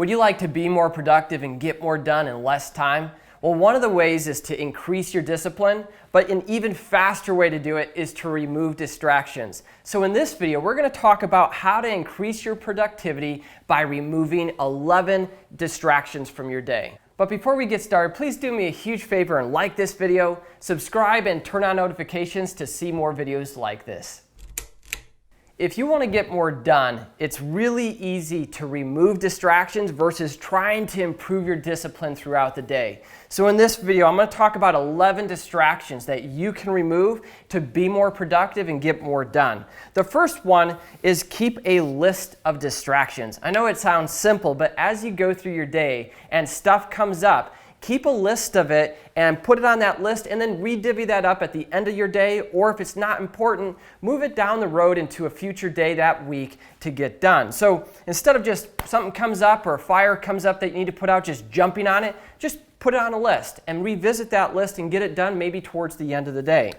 Would you like to be more productive and get more done in less time? Well, one of the ways is to increase your discipline, but an even faster way to do it is to remove distractions. So in this video, we're going to talk about how to increase your productivity by removing 11 distractions from your day. But before we get started, please do me a huge favor and like this video, subscribe, and turn on notifications to see more videos like this. If you want to get more done, it's really easy to remove distractions versus trying to improve your discipline throughout the day. So in this video, I'm going to talk about 11 distractions that you can remove to be more productive and get more done. The first one is keep a list of distractions. I know it sounds simple, but as you go through your day and stuff comes up, keep a list of it and put it on that list and then re-divvy that up at the end of your day, or if it's not important, move it down the road into a future day that week to get done. So instead of just something comes up or a fire comes up that you need to put out, just jumping on it, just put it on a list and revisit that list and get it done maybe towards the end of the day.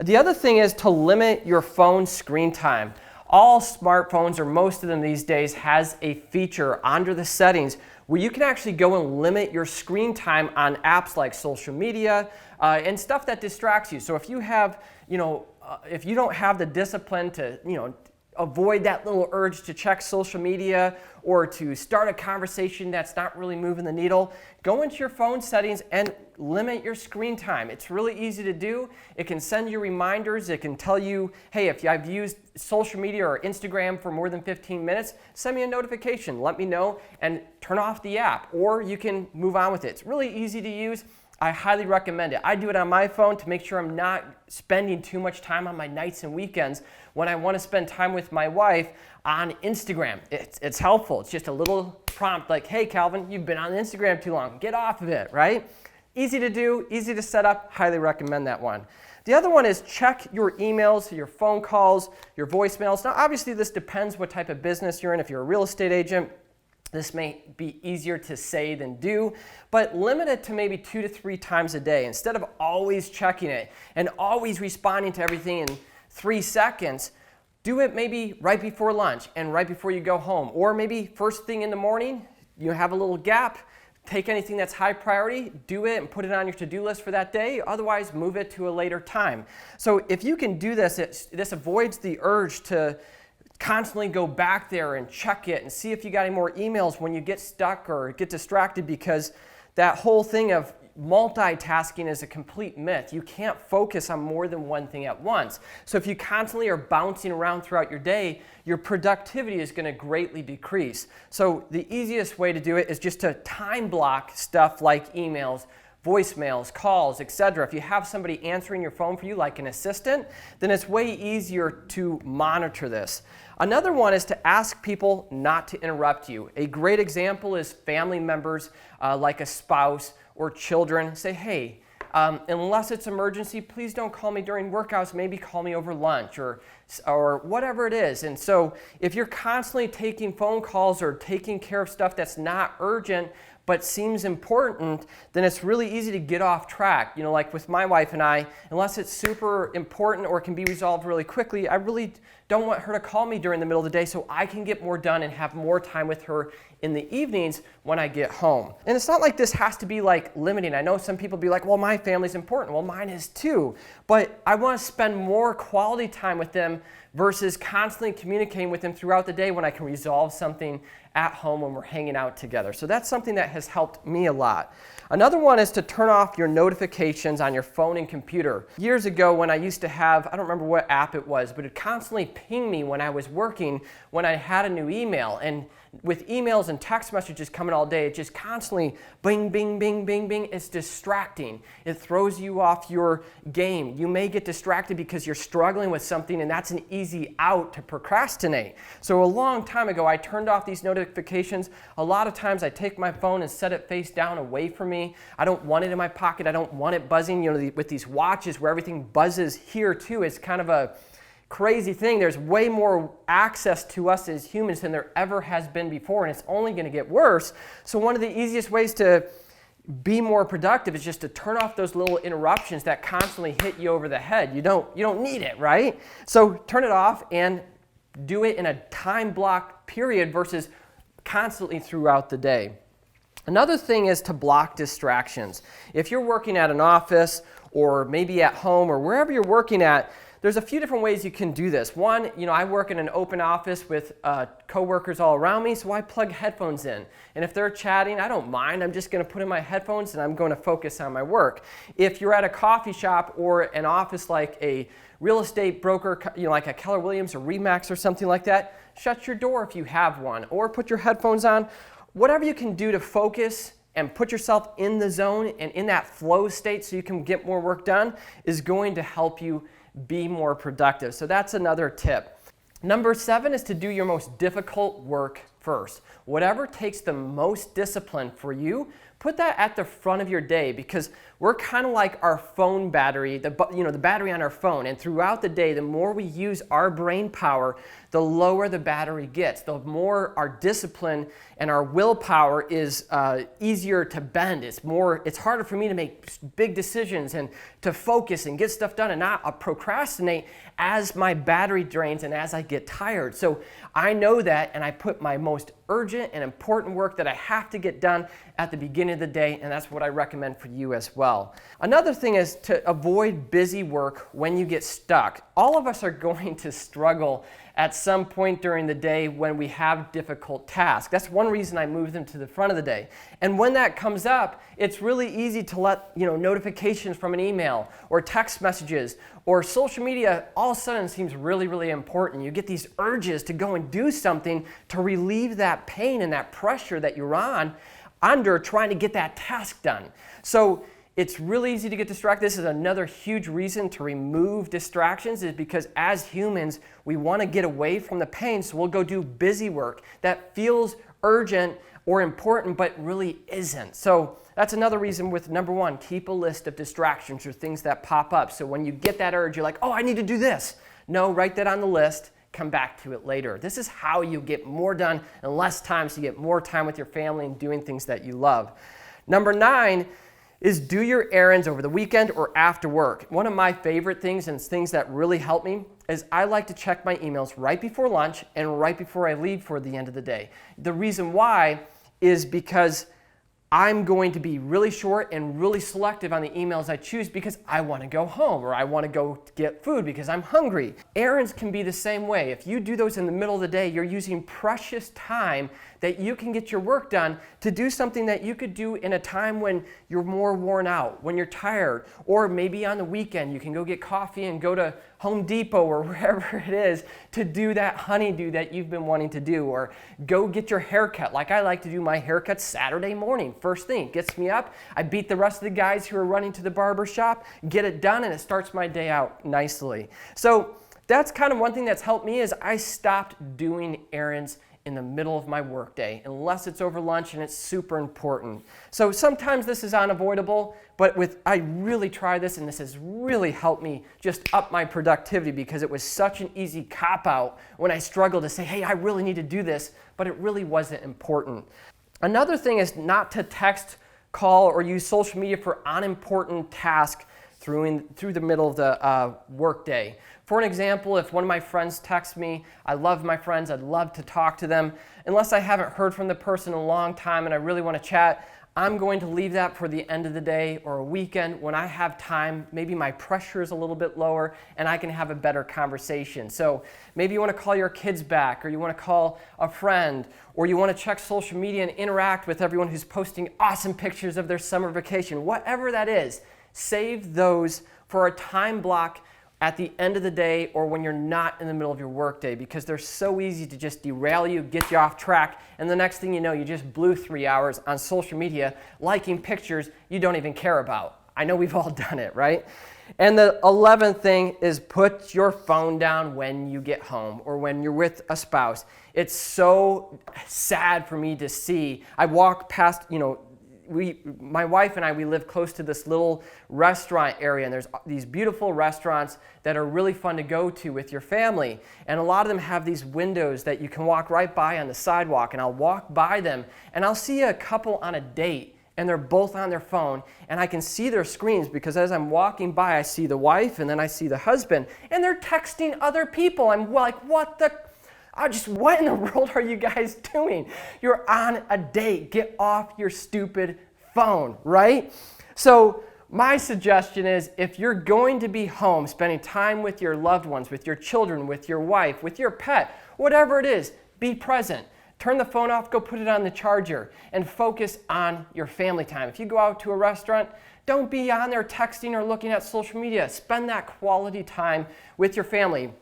The other thing is to limit your phone screen time. All smartphones, or most of them these days, has a feature under the settings where you can actually go and limit your screen time on apps like social media and stuff that distracts you. So if you have, if you don't have the discipline to, avoid that little urge to check social media or to start a conversation that's not really moving the needle, go into your phone settings and limit your screen time. It's really easy to do. It can send you reminders. It can tell you, hey, if I've used social media or Instagram for more than 15 minutes, send me a notification. Let me know and turn off the app, or you can move on with it. It's really easy to use. I highly recommend it. I do it on my phone to make sure I'm not spending too much time on my nights and weekends when I want to spend time with my wife on Instagram. It's helpful. It's just a little prompt like, hey, Calvin, you've been on Instagram too long. Get off of it, right? Easy to do, easy to set up. Highly recommend that one. The other one is check your emails, your phone calls, your voicemails. Now, obviously, this depends what type of business you're in. If you're a real estate agent, this may be easier to say than do, but limit it to maybe 2 to 3 times a day. Instead of always checking it and always responding to everything in 3 seconds, do it maybe right before lunch and right before you go home. Or maybe first thing in the morning, you have a little gap, take anything that's high priority, do it and put it on your to-do list for that day. Otherwise, move it to a later time. So if you can do this, this avoids the urge to constantly go back there and check it and see if you got any more emails when you get stuck or get distracted, because that whole thing of multitasking is a complete myth. You can't focus on more than one thing at once. So if you constantly are bouncing around throughout your day, your productivity is going to greatly decrease. So the easiest way to do it is just to time block stuff like emails, voicemails, calls, etc. If you have somebody answering your phone for you, like an assistant, then it's way easier to monitor this. Another one is to ask people not to interrupt you. A great example is family members, like a spouse or children. Say, hey, unless it's emergency, please don't call me during workouts. Maybe call me over lunch or whatever it is. And so if you're constantly taking phone calls or taking care of stuff that's not urgent but seems important, then it's really easy to get off track. Like with my wife and I, unless it's super important or can be resolved really quickly, I really don't want her to call me during the middle of the day so I can get more done and have more time with her in the evenings when I get home. And it's not like this has to be like limiting. I know some people be like, well, my family's important. Well, mine is too. But I want to spend more quality time with them versus constantly communicating with them throughout the day when I can resolve something at home when we're hanging out together. So that's something that has helped me a lot. Another one is to turn off your notifications on your phone and computer. Years ago when I used to have, I don't remember what app it was, but it constantly pinged me when I was working when I had a new email. And with emails and text messages coming all day, it just constantly bing, bing, bing, bing, bing. It's distracting. It throws you off your game. You may get distracted because you're struggling with something, and that's an easy out to procrastinate. So a long time ago, I turned off these notifications. A lot of times I take my phone and set it face down away from me. I don't want it in my pocket. I don't want it buzzing. With these watches where everything buzzes here too, it's kind of a crazy thing. There's way more access to us as humans than there ever has been before, and it's only going to get worse. So one of the easiest ways to be more productive is just to turn off those little interruptions that constantly hit you over the head. You don't need it, right? So turn it off and do it in a time block period versus constantly throughout the day. Another thing is to block distractions. If you're working at an office or maybe at home or wherever you're working at, there's a few different ways you can do this. One, I work in an open office with coworkers all around me, so I plug headphones in. And if they're chatting, I don't mind. I'm just going to put in my headphones and I'm going to focus on my work. If you're at a coffee shop or an office like a real estate broker, like a Keller Williams or Remax or something like that, shut your door if you have one, or put your headphones on. Whatever you can do to focus and put yourself in the zone and in that flow state so you can get more work done is going to help you be more productive. So that's another tip. Number 7 is to do your most difficult work first. Whatever takes the most discipline for you, put that at the front of your day, because we're kind of like our phone battery, the battery on our phone. And throughout the day, the more we use our brain power, the lower the battery gets. The more our discipline and our willpower is easier to bend. It's harder for me to make big decisions and to focus and get stuff done and not procrastinate as my battery drains and as I get tired. So I know that, and I put my most urgent and important work that I have to get done at the beginning of the day, and that's what I recommend for you as well. Another thing is to avoid busy work when you get stuck. All of us are going to struggle at some point during the day when we have difficult tasks. That's one reason I move them to the front of the day. And when that comes up, it's really easy to let notifications from an email or text messages or social media all of a sudden seems really, really important. You get these urges to go and do something to relieve that pain and that pressure that you're under trying to get that task done. So it's really easy to get distracted. This is another huge reason to remove distractions, is because as humans, we want to get away from the pain, so we'll go do busy work that feels urgent or important but really isn't. So that's another reason with number 1, keep a list of distractions or things that pop up. So when you get that urge, you're like, oh, I need to do this. No, write that on the list. Come back to it later. This is how you get more done in less time, so you get more time with your family and doing things that you love. Number 9 is do your errands over the weekend or after work. One of my favorite things and things that really help me is I like to check my emails right before lunch and right before I leave for the end of the day. The reason why is because I'm going to be really short and really selective on the emails I choose because I want to go home or I want to go get food because I'm hungry. Errands can be the same way. If you do those in the middle of the day, you're using precious time that you can get your work done to do something that you could do in a time when you're more worn out, when you're tired, or maybe on the weekend you can go get coffee and go to Home Depot or wherever it is to do that honeydew that you've been wanting to do, or go get your haircut. Like I like to do my haircut Saturday morning, first thing. It gets me up. I beat the rest of the guys who are running to the barber shop, get it done, and it starts my day out nicely. So that's kind of one thing that's helped me, is I stopped doing errands in the middle of my workday, unless it's over lunch and it's super important. So sometimes this is unavoidable, but I really try this, and this has really helped me just up my productivity, because it was such an easy cop-out when I struggled to say, hey, I really need to do this, but it really wasn't important. Another thing is not to text, call, or use social media for unimportant tasks through the middle of the workday. For an example, if one of my friends texts me, I love my friends, I'd love to talk to them. Unless I haven't heard from the person in a long time and I really want to chat, I'm going to leave that for the end of the day or a weekend when I have time. Maybe my pressure is a little bit lower and I can have a better conversation. So maybe you want to call your kids back, or you want to call a friend, or you want to check social media and interact with everyone who's posting awesome pictures of their summer vacation. Whatever that is, save those for a time block at the end of the day or when you're not in the middle of your workday, because they're so easy to just derail you, get you off track, and the next thing you know, you just blew 3 hours on social media liking pictures you don't even care about. I know we've all done it, right? And the 11th thing is put your phone down when you get home or when you're with a spouse. It's so sad for me to see. I walk past, my wife and I, we live close to this little restaurant area, and there's these beautiful restaurants that are really fun to go to with your family. And a lot of them have these windows that you can walk right by on the sidewalk, and I'll walk by them and I'll see a couple on a date, and they're both on their phone, and I can see their screens because as I'm walking by, I see the wife and then I see the husband, and they're texting other people. I'm like, what the? Just what in the world are you guys doing? You're on a date. Get off your stupid phone, right? So my suggestion is, if you're going to be home spending time with your loved ones, with your children, with your wife, with your pet, whatever it is, be present. Turn the phone off, go put it on the charger, and focus on your family time. If you go out to a restaurant, don't be on there texting or looking at social media. Spend that quality time with your family.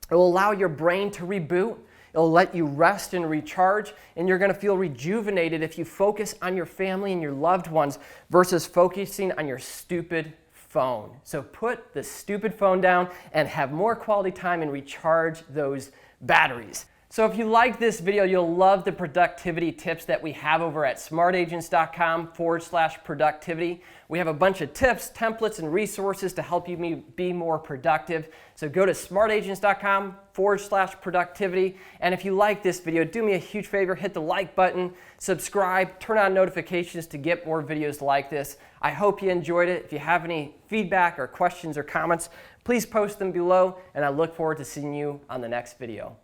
It will allow your brain to reboot. It'll let you rest and recharge, and you're going to feel rejuvenated if you focus on your family and your loved ones versus focusing on your stupid phone. So put the stupid phone down and have more quality time and recharge those batteries. So if you like this video, you'll love the productivity tips that we have over at smartagents.com/productivity. We have a bunch of tips, templates, and resources to help you be more productive. So go to smartagents.com/productivity. And if you like this video, do me a huge favor, hit the like button, subscribe, turn on notifications to get more videos like this. I hope you enjoyed it. If you have any feedback or questions or comments, please post them below, and I look forward to seeing you on the next video.